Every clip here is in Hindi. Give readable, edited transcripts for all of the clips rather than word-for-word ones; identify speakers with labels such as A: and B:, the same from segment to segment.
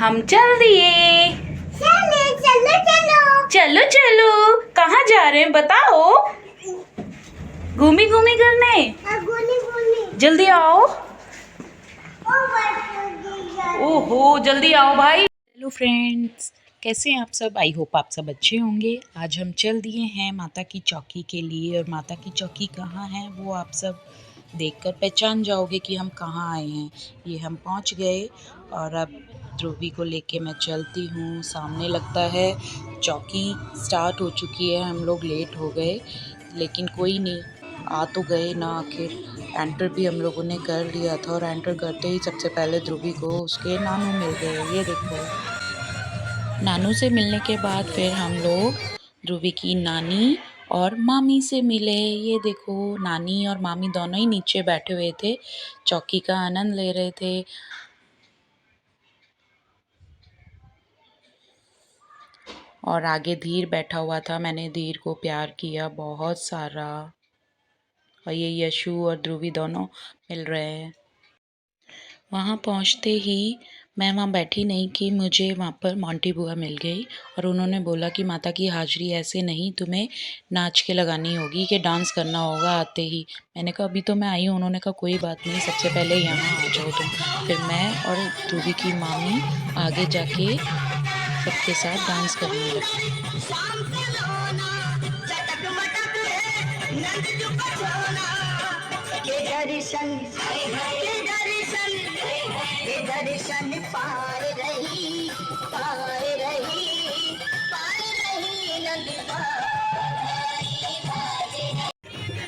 A: हम चल दिए।
B: चलो चलो चलो
A: चलो चलो, कहाँ जा रहे हैं बताओ। घूमी घूमी करने।
B: गोली गोली
A: जल्दी आओ। ओहो जल्दी आओ भाई। हेलो फ्रेंड्स, कैसे हैं आप सब। आई होप आप सब अच्छे होंगे। आज हम चल दिए हैं माता की चौकी के लिए, और माता की चौकी कहाँ है वो आप सब देखकर पहचान जाओगे कि हम कहाँ आए हैं। ये हम पहुँच गए और अब ध्रुवी को लेके मैं चलती हूँ। सामने लगता है चौकी स्टार्ट हो चुकी है। हम लोग लेट हो गए लेकिन कोई नहीं, आ तो गए ना आखिर। एंटर भी हम लोगों ने कर लिया था और एंटर करते ही सबसे पहले ध्रुवी को उसके नानू मिल गए। ये देखो, नानू से मिलने के बाद फिर हम लोग ध्रुवी की नानी और मामी से मिले। ये देखो, नानी और मामी दोनों ही नीचे बैठे हुए थे, चौकी का आनंद ले रहे थे। और आगे धीर बैठा हुआ था, मैंने धीर को प्यार किया बहुत सारा। और ये यशु और ध्रुवी दोनों मिल रहे हैं। वहाँ पहुँचते ही मैं वहाँ बैठी नहीं कि मुझे वहाँ पर मोंटी बुआ मिल गई और उन्होंने बोला कि माता की हाज़िरी ऐसे नहीं, तुम्हें नाच के लगानी होगी कि डांस करना होगा आते ही। मैंने कहा अभी तो मैं आई हूँ। उन्होंने कहा कोई बात नहीं, सबसे पहले यहाँ आ जाओ तुम। फिर मैं और ध्रुवी की मामी आगे जाके सबके साथ डांस करने लगी।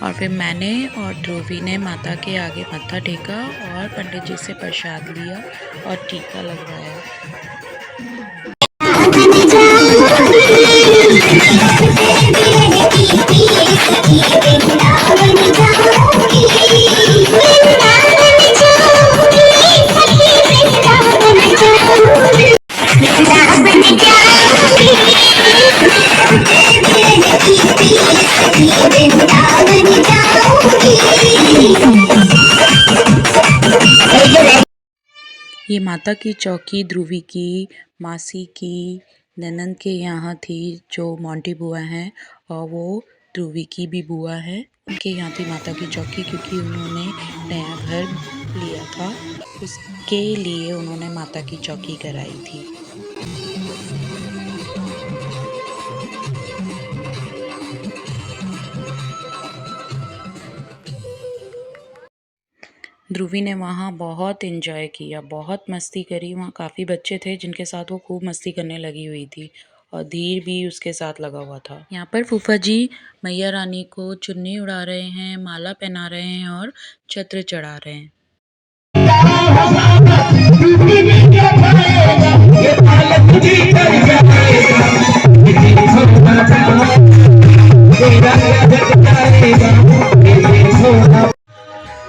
A: और फिर मैंने और ध्रुवी ने माता के आगे मत्था टेका और पंडित जी से प्रसाद लिया और टीका लगवाया। ये माता की चौकी ध्रुवी की मासी की ननंद के यहाँ थी, जो मोंटी बुआ हैं, और वो ध्रुवी की भी बुआ है। उनके यहाँ थी माता की चौकी, क्योंकि उन्होंने नया घर लिया था, उसके लिए उन्होंने माता की चौकी कराई थी। ध्रुवी ने वहाँ बहुत एंजॉय किया, बहुत मस्ती करी। वहाँ काफ़ी बच्चे थे जिनके साथ वो खूब मस्ती करने लगी हुई थी, और धीर भी उसके साथ लगा हुआ था। यहाँ पर फूफा जी मैया रानी को चुन्नी उड़ा रहे हैं, माला पहना रहे हैं और छत्र चढ़ा रहे हैं।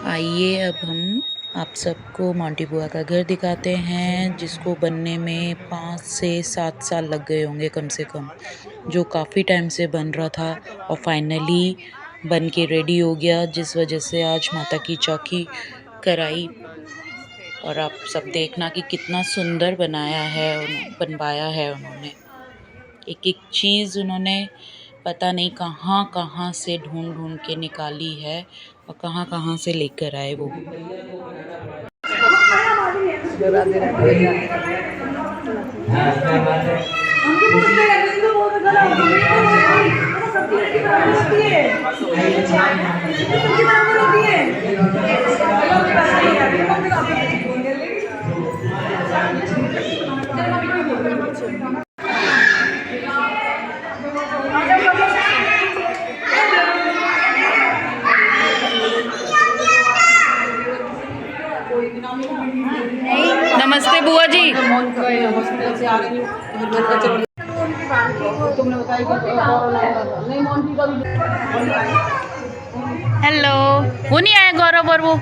A: आइए अब हम आप सबको मोंटी बुआ का घर दिखाते हैं, जिसको बनने में 5 से 7 साल लग गए होंगे कम से कम, जो काफ़ी टाइम से बन रहा था और फाइनली बन के रेडी हो गया, जिस वजह से आज माता की चौकी कराई। और आप सब देखना कि कितना सुंदर बनवाया है उन्होंने। एक एक चीज़ उन्होंने पता नहीं कहाँ कहाँ से ढूंढ ढूंढ के निकाली है और कहाँ कहाँ से लेकर आए वो। नमस्ते बुआ जी। हेलो, वो नहीं आया गौरव और वो?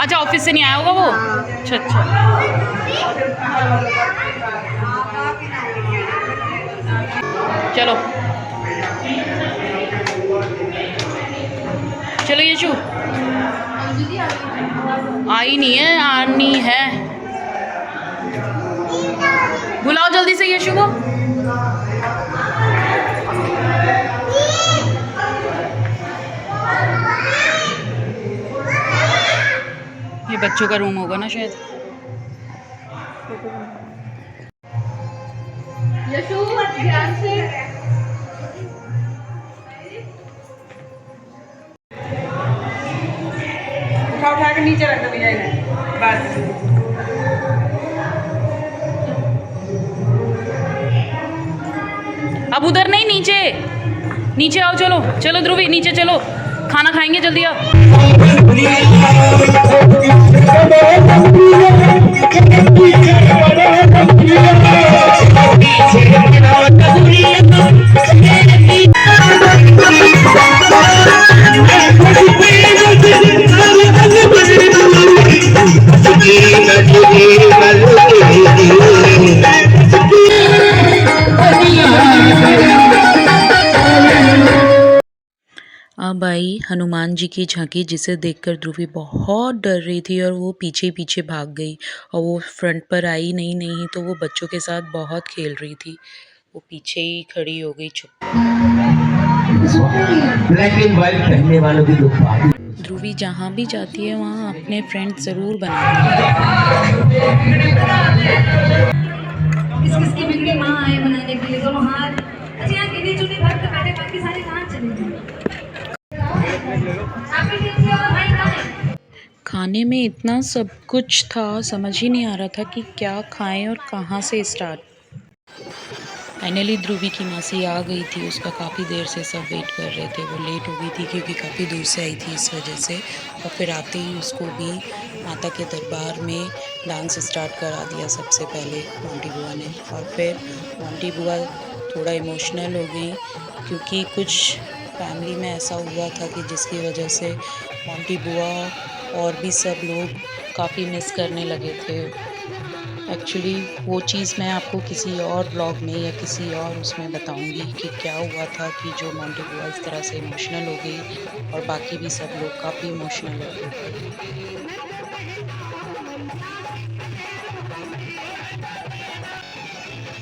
A: अच्छा, ऑफिस से नहीं आया होगा वो। अच्छा अच्छा। चलो चलो यशु, आई नहीं है, आनी है। से यशु को। ये बच्चों का रूम होगा ना शायद।
C: यशु ध्यान से। उठा के नीचे रख दो विजय ने। बस
A: अब उधर नहीं, नीचे नीचे आओ। चलो चलो ध्रुवी नीचे चलो, खाना खाएंगे, जल्दी आओ। अब आई हनुमान जी की झांकी, जिसे देखकर ध्रुवी बहुत डर रही थी और वो पीछे पीछे भाग गई और वो फ्रंट पर आई नहीं तो वो बच्चों के साथ बहुत खेल रही थी। वो पीछे ही खड़ी हो गई चुप।
D: ब्लैक एंड व्हाइट पहनने वालों की दुख पाती।
A: ध्रुवी जहाँ भी जाती है वहाँ अपने फ्रेंड ज़रूर बनाती है।
C: किसकी बिगड़ी माँ आए बनाने के लिए दोनों हाथ। अच्छा यहाँ गिने चुने घर पे बैठे, बाकी सारे कहाँ चले गए?
A: खाने में इतना सब कुछ था, समझ ही नहीं आ रहा था कि क्या खाएं और कहाँ से स्टार्ट। फाइनली ध्रुवी की मासी आ गई थी, उसका काफ़ी देर से सब वेट कर रहे थे। वो लेट हो गई थी क्योंकि काफ़ी दूर से आई थी, इस वजह से। और फिर आते ही उसको भी माता के दरबार में डांस स्टार्ट करा दिया सबसे पहले मोंटी बुआ ने। और फिर मोंटी बुआ थोड़ा इमोशनल हो गई क्योंकि कुछ फैमिली में ऐसा हुआ था कि जिसकी वजह से मोंटी बुआ और भी सब लोग काफ़ी मिस करने लगे थे। एक्चुअली वो चीज़ मैं आपको किसी और ब्लॉग में या किसी और उसमें बताऊंगी कि क्या हुआ था कि जो मोंटी बुआ इस तरह से इमोशनल हो गई और बाकी भी सब लोग काफ़ी इमोशनल हो गए।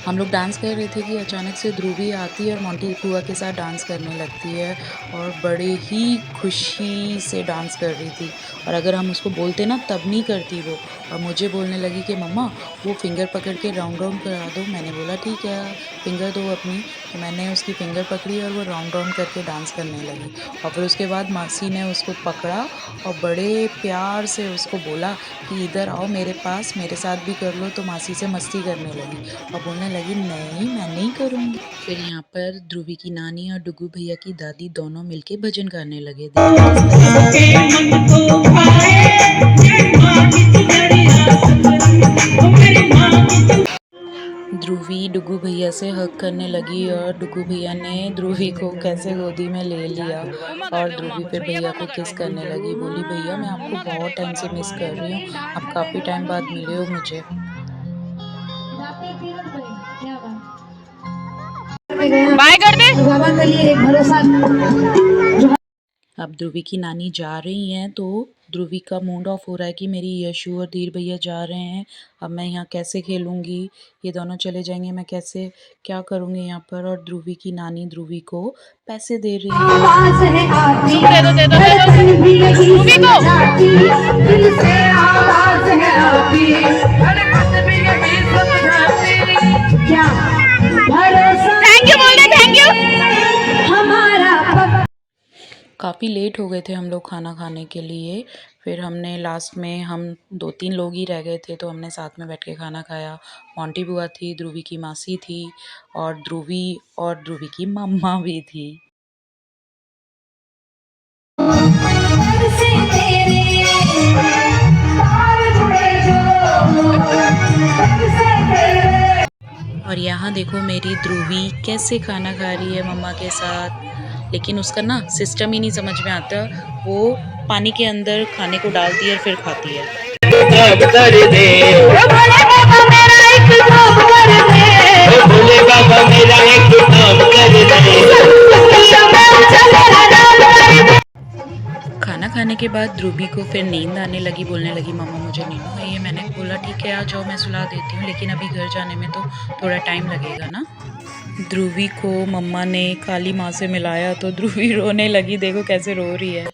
A: हम लोग डांस कर रहे थे कि अचानक से ध्रुवी आती है और मोंटी बुआ के साथ डांस करने लगती है और बड़े ही खुशी से डांस कर रही थी। और अगर हम उसको बोलते ना तब नहीं करती वो, और मुझे बोलने लगी कि मम्मा वो फिंगर पकड़ के राउंड राउंड करा दो। मैंने बोला ठीक है फिंगर दो अपनी, तो मैंने उसकी फिंगर पकड़ी और वो राउंड राउंड करके डांस करने लगी। और फिर उसके बाद मासी ने उसको पकड़ा और बड़े प्यार से उसको बोला कि इधर आओ मेरे पास, मेरे साथ भी कर लो। तो मासी से मस्ती करने लगी और बोलने लगी नहीं मैं नहीं करूँगी। फिर यहाँ पर ध्रुवी की नानी और डुगू भैया की दादी दोनों मिलके भजन करने लगे। ध्रुवी डुगू भैया से हग करने लगी और डुगू भैया ने ध्रुवी को कैसे गोदी में ले लिया और ध्रुवी फिर भैया को किस करने लगी। बोली भैया मैं आपको बहुत टाइम से मिस कर रही हूँ, आप काफ़ी टाइम बाद मिले हो मुझे। बाय कर दे। अब ध्रुवी की नानी जा रही हैं तो ध्रुवी का मूड ऑफ हो रहा है कि मेरी यशु और धीर भैया जा रहे हैं, अब मैं यहाँ कैसे खेलूँगी, ये दोनों चले जाएंगे, मैं कैसे क्या करूँगी यहाँ पर। और ध्रुवी की नानी ध्रुवी को पैसे दे रही है। दे दो ध्रुवी को। थैंक यू बोल दे, थैंक यू। काफ़ी लेट हो गए थे हम लोग खाना खाने के लिए। फिर हमने लास्ट में हम 2-3 लोग ही रह गए थे तो हमने साथ में बैठ के खाना खाया। मोंटी बुआ थी, ध्रुवी की मासी थी और ध्रुवी की मम्मा भी थी। और यहाँ देखो मेरी ध्रुवी कैसे खाना खा रही है मम्मा के साथ, लेकिन उसका ना सिस्टम ही नहीं समझ में आता। वो पानी के अंदर खाने को डालती है और फिर खाती है। खाना खाने के बाद ध्रुवी को फिर नींद आने लगी, बोलने लगी मम्मा मुझे नींद आई है। मैंने बोला ठीक है आ जाओ मैं सुला देती हूँ, लेकिन अभी घर जाने में तो थोड़ा टाइम लगेगा ना। ध्रुवी को मम्मा ने काली माँ से मिलाया तो ध्रुवी रोने लगी, देखो कैसे रो रही है।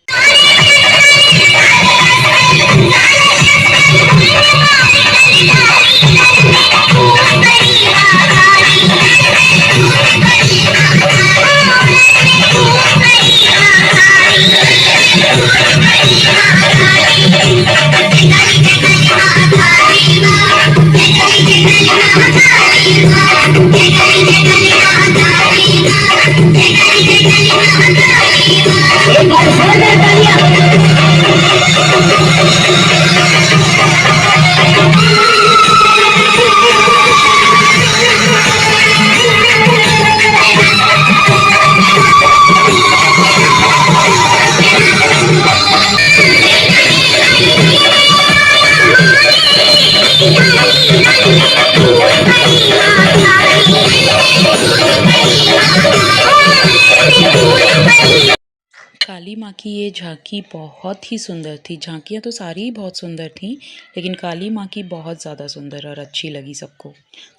A: काली माँ की ये झांकी बहुत ही सुंदर थी। झांकियाँ तो सारी ही बहुत सुंदर थीं, लेकिन काली माँ की बहुत ज़्यादा सुंदर और अच्छी लगी सबको।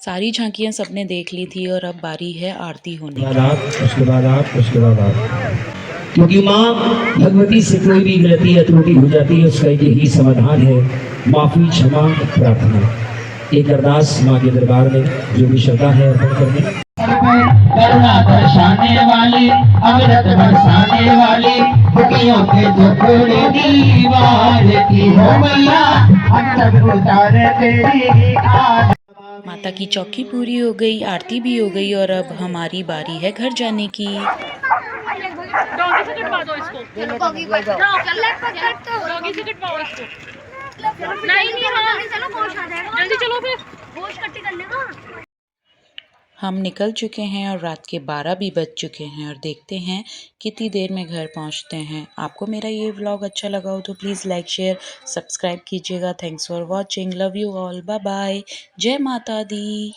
A: सारी झांकियाँ सबने देख ली थी और अब बारी है आरती होने की।
D: उसके बाद आप क्योंकि माँ भगवती से कोई भी गलती या त्रुटि हो जाती है उसका यही समाधान है, माफी क्षमा प्रार्थना। एक अरदास माँ के दरबार में जो भी श्रद्धा है अर्पण करने। करुणा बरसाने वाली, अमृत बरसाने वाली, दुखियों के टुकड़े दीवार की हो मैया, हम सब उतार तेरी आस।
A: माता की चौकी पूरी हो गई, आरती भी हो गई और अब हमारी बारी है घर जाने की।
E: डॉगी से कटवा दो इसको। डॉगी से कटवाओ इसको। नहीं हाँ जल्दी चलो फिर गोश्त कट्टी कर लेगा।
A: हम निकल चुके हैं और रात के 12 भी बज चुके हैं और देखते हैं कितनी देर में घर पहुंचते हैं। आपको मेरा ये व्लॉग अच्छा लगा हो तो प्लीज़ लाइक शेयर सब्सक्राइब कीजिएगा। Thanks for watching, love you all, bye bye, जय माता दी।